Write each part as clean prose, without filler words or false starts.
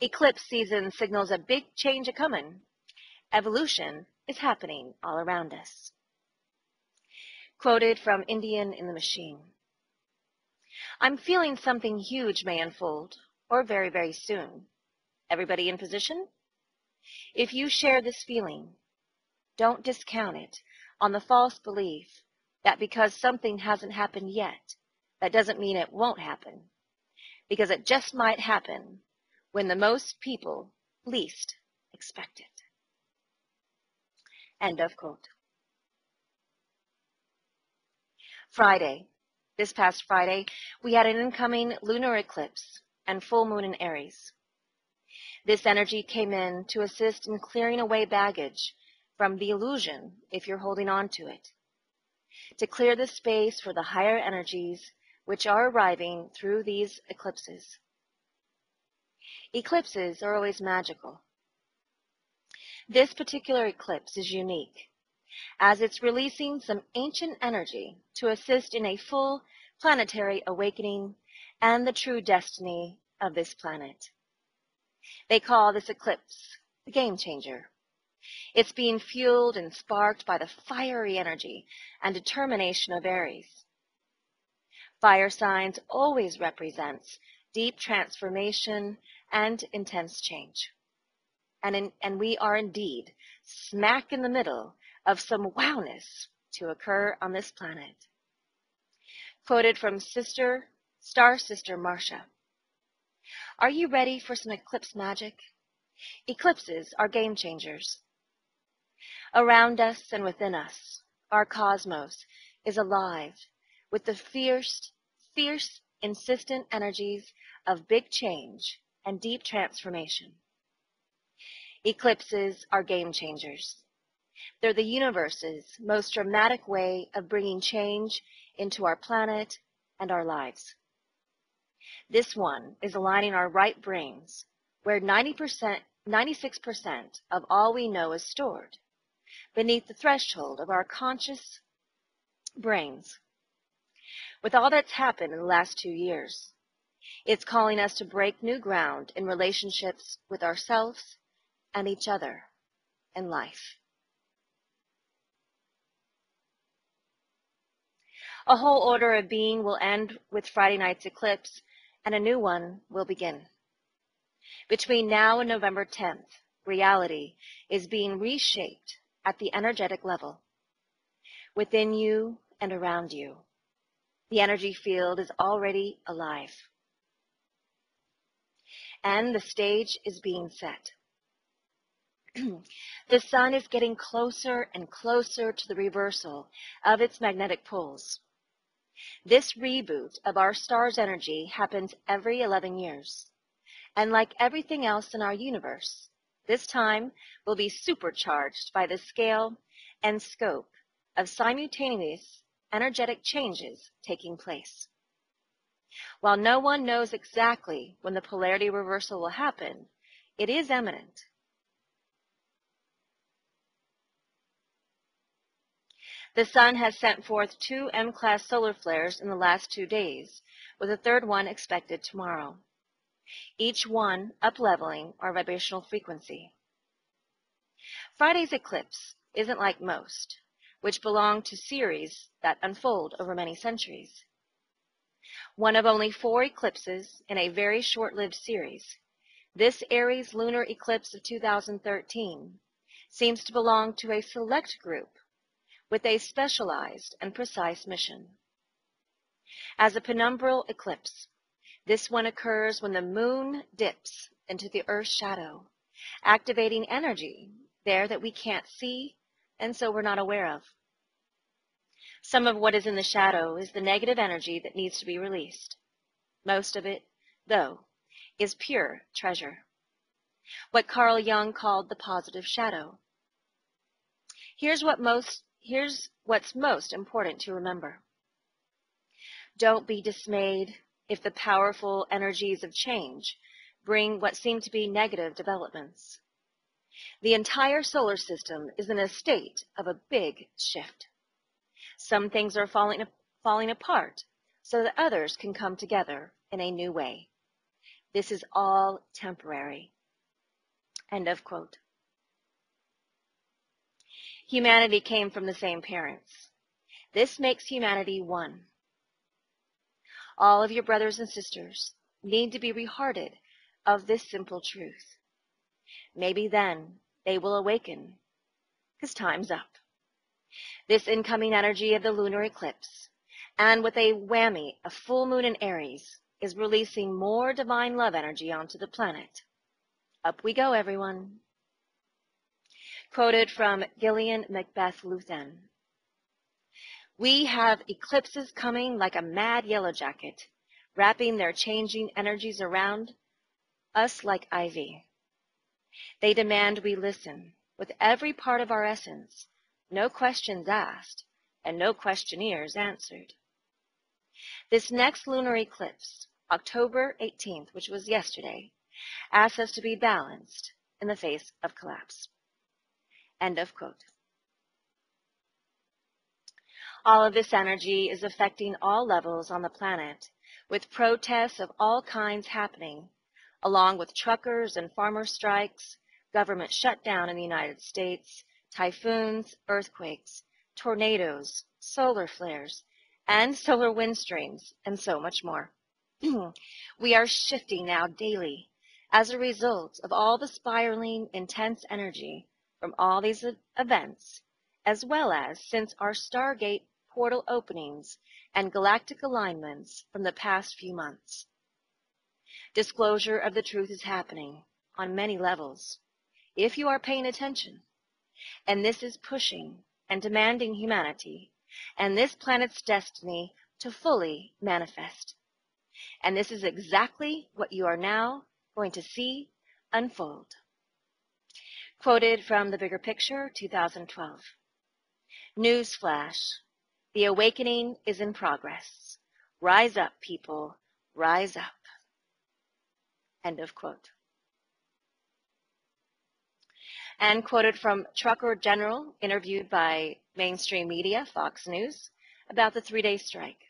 Eclipse season signals a big change a-comin'. Evolution is happening all around us. Quoted from Indian in the Machine. I'm feeling something huge may unfold, or very, very soon. Everybody in position? If you share this feeling, don't discount it on the false belief that because something hasn't happened yet, that doesn't mean it won't happen, because it just might happen when the most people least expect it. End of quote. Friday. This past Friday, we had an incoming lunar eclipse and full moon in Aries. This energy came in to assist in clearing away baggage from the illusion if you're holding on to it, to clear the space for the higher energies which are arriving through these eclipses. Eclipses are always magical. This particular eclipse is unique, as it's releasing some ancient energy to assist in a full planetary awakening and the true destiny of this planet. They call this eclipse the game changer. It's being fueled and sparked by the fiery energy and determination of Aries. Fire signs always represents deep transformation and intense change. And we are indeed smack in the middle of some wowness to occur on this planet. Quoted from Star Sister Marcia. Are you ready for some eclipse magic? Eclipses are game changers. Around us and within us, our cosmos is alive with the fierce, insistent energies of big change and deep transformation. Eclipses are game changers. They're the universe's most dramatic way of bringing change into our planet and our lives. This one is aligning our right brains, where 96% of all we know is stored, beneath the threshold of our conscious brains. With all that's happened in the last 2 years, it's calling us to break new ground in relationships with ourselves and each other in life. A whole order of being will end with Friday night's eclipse, and a new one will begin. Between now and November 10th, reality is being reshaped at the energetic level. Within you and around you, the energy field is already alive. And the stage is being set. The sun is getting closer and closer to the reversal of its magnetic poles. This reboot of our star's energy happens every 11 years. And like everything else in our universe, this time will be supercharged by the scale and scope of simultaneous energetic changes taking place. While no one knows exactly when the polarity reversal will happen, it is imminent. The sun has sent forth 2 M-class solar flares in the last 2 days, with a third one expected tomorrow, each one up-leveling our vibrational frequency. Friday's eclipse isn't like most, which belong to series that unfold over many centuries. One of only 4 eclipses in a very short-lived series, this Aries lunar eclipse of 2013 seems to belong to a select group with a specialized and precise mission. As a penumbral eclipse, this one occurs when the moon dips into the Earth's shadow, activating energy there that we can't see and so we're not aware of. Some of what is in the shadow is the negative energy that needs to be released. Most of it, though, is pure treasure, what Carl Jung called the positive shadow. Here's what's most important to remember. Don't be dismayed if the powerful energies of change bring what seem to be negative developments. The entire solar system is in a state of a big shift. Some things are falling apart so that others can come together in a new way. This is all temporary. End of quote. Humanity came from the same parents. This makes humanity one. All of your brothers and sisters need to be rehearted of this simple truth. Maybe then they will awaken, because time's up. This incoming energy of the lunar eclipse, and with a whammy, a full moon in Aries, is releasing more divine love energy onto the planet. Up we go, everyone. Quoted from Gillian Macbeth Luthen. We have eclipses coming like a mad yellow jacket, wrapping their changing energies around us like ivy. They demand we listen with every part of our essence, no questions asked and no questionnaires answered. This next lunar eclipse, October 18th, which was yesterday, asks us to be balanced in the face of collapse. End of quote. All of this energy is affecting all levels on the planet, with protests of all kinds happening, along with truckers and farmer strikes, government shutdown in the United States, typhoons, earthquakes, tornadoes, solar flares, and solar wind streams, and so much more. We are shifting now daily as a result of all the spiraling, intense energy from all these events, as well as since our Stargate portal openings and galactic alignments from the past few months. Disclosure of the truth is happening on many levels, if you are paying attention, and this is pushing and demanding humanity and this planet's destiny to fully manifest. And this is exactly what you are now going to see unfold. Quoted from The Bigger Picture, 2012. Newsflash. The awakening is in progress. Rise up, people. Rise up. End of quote. And quoted from Trucker General, interviewed by mainstream media, Fox News, about the 3-day strike.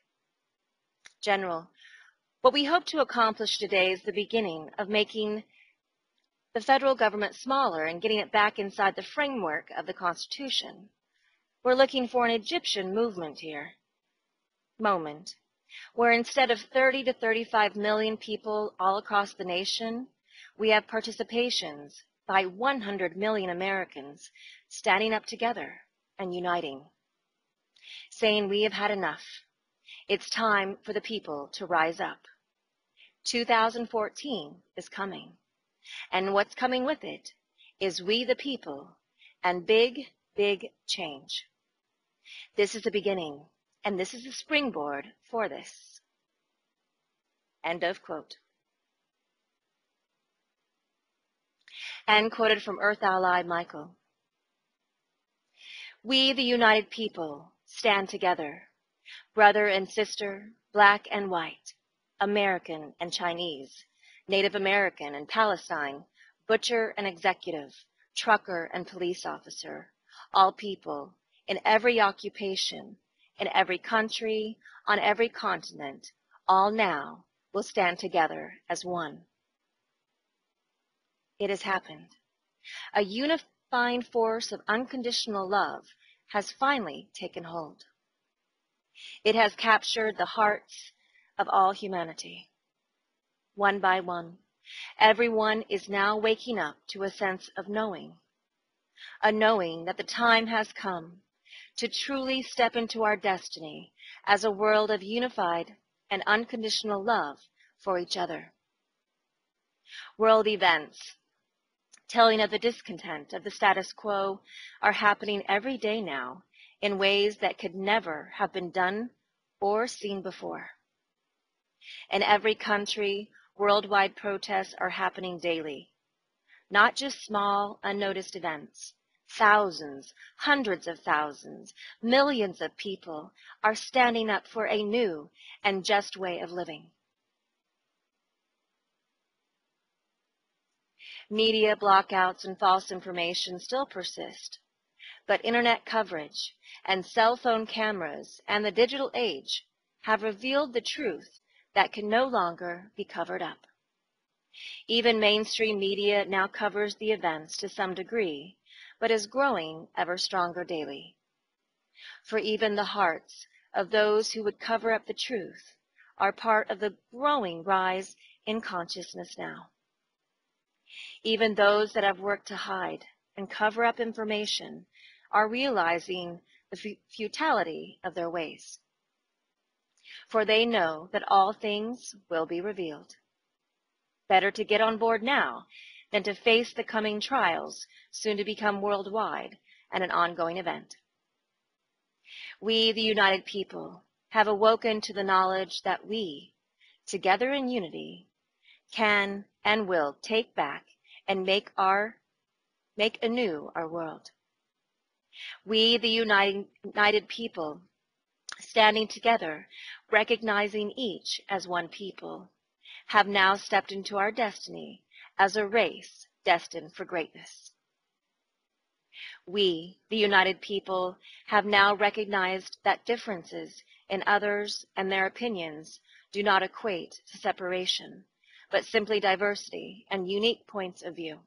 General, what we hope to accomplish today is the beginning of making the federal government smaller and getting it back inside the framework of the Constitution. We're looking for an Egyptian moment, where instead of 30 to 35 million people all across the nation, we have participations by 100 million Americans standing up together and uniting, saying we have had enough. It's time for the people to rise up. 2014 is coming, and what's coming with it is we the people and big, big change. This is the beginning, and this is the springboard for this. End of quote. And quoted from Earth Ally Michael. We, the united people, stand together, brother and sister, black and white, American and Chinese, Native American and Palestine, butcher and executive, trucker and police officer, all people, in every occupation, in every country, on every continent, all now will stand together as one. It has happened. A unifying force of unconditional love has finally taken hold. It has captured the hearts of all humanity. One by one, everyone is now waking up to a sense of knowing, a knowing that the time has come to truly step into our destiny as a world of unified and unconditional love for each other. World events telling of the discontent of the status quo are happening every day now in ways that could never have been done or seen before. In every country, worldwide protests are happening daily, not just small, unnoticed events. Thousands, hundreds of thousands, millions of people are standing up for a new and just way of living. Media blockouts and false information still persist, but internet coverage and cell phone cameras and the digital age have revealed the truth that can no longer be covered up. Even mainstream media now covers the events to some degree, but is growing ever stronger daily. For even the hearts of those who would cover up the truth are part of the growing rise in consciousness now. Even those that have worked to hide and cover up information are realizing the futility of their ways. For they know that all things will be revealed. Better to get on board now than to face the coming trials, soon to become worldwide and an ongoing event. We, the united people, have awoken to the knowledge that we, together in unity, can and will take back and make anew our world. We, the united people, standing together, recognizing each as one people, have now stepped into our destiny as a race destined for greatness. We, the united people, have now recognized that differences in others and their opinions do not equate to separation, but simply diversity and unique points of view.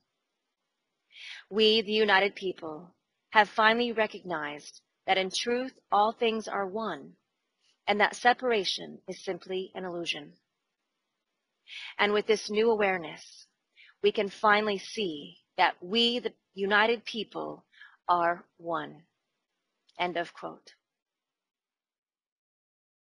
We, the united people, have finally recognized that in truth all things are one, and that separation is simply an illusion. And with this new awareness, we can finally see that we, the united people, are one. End of quote.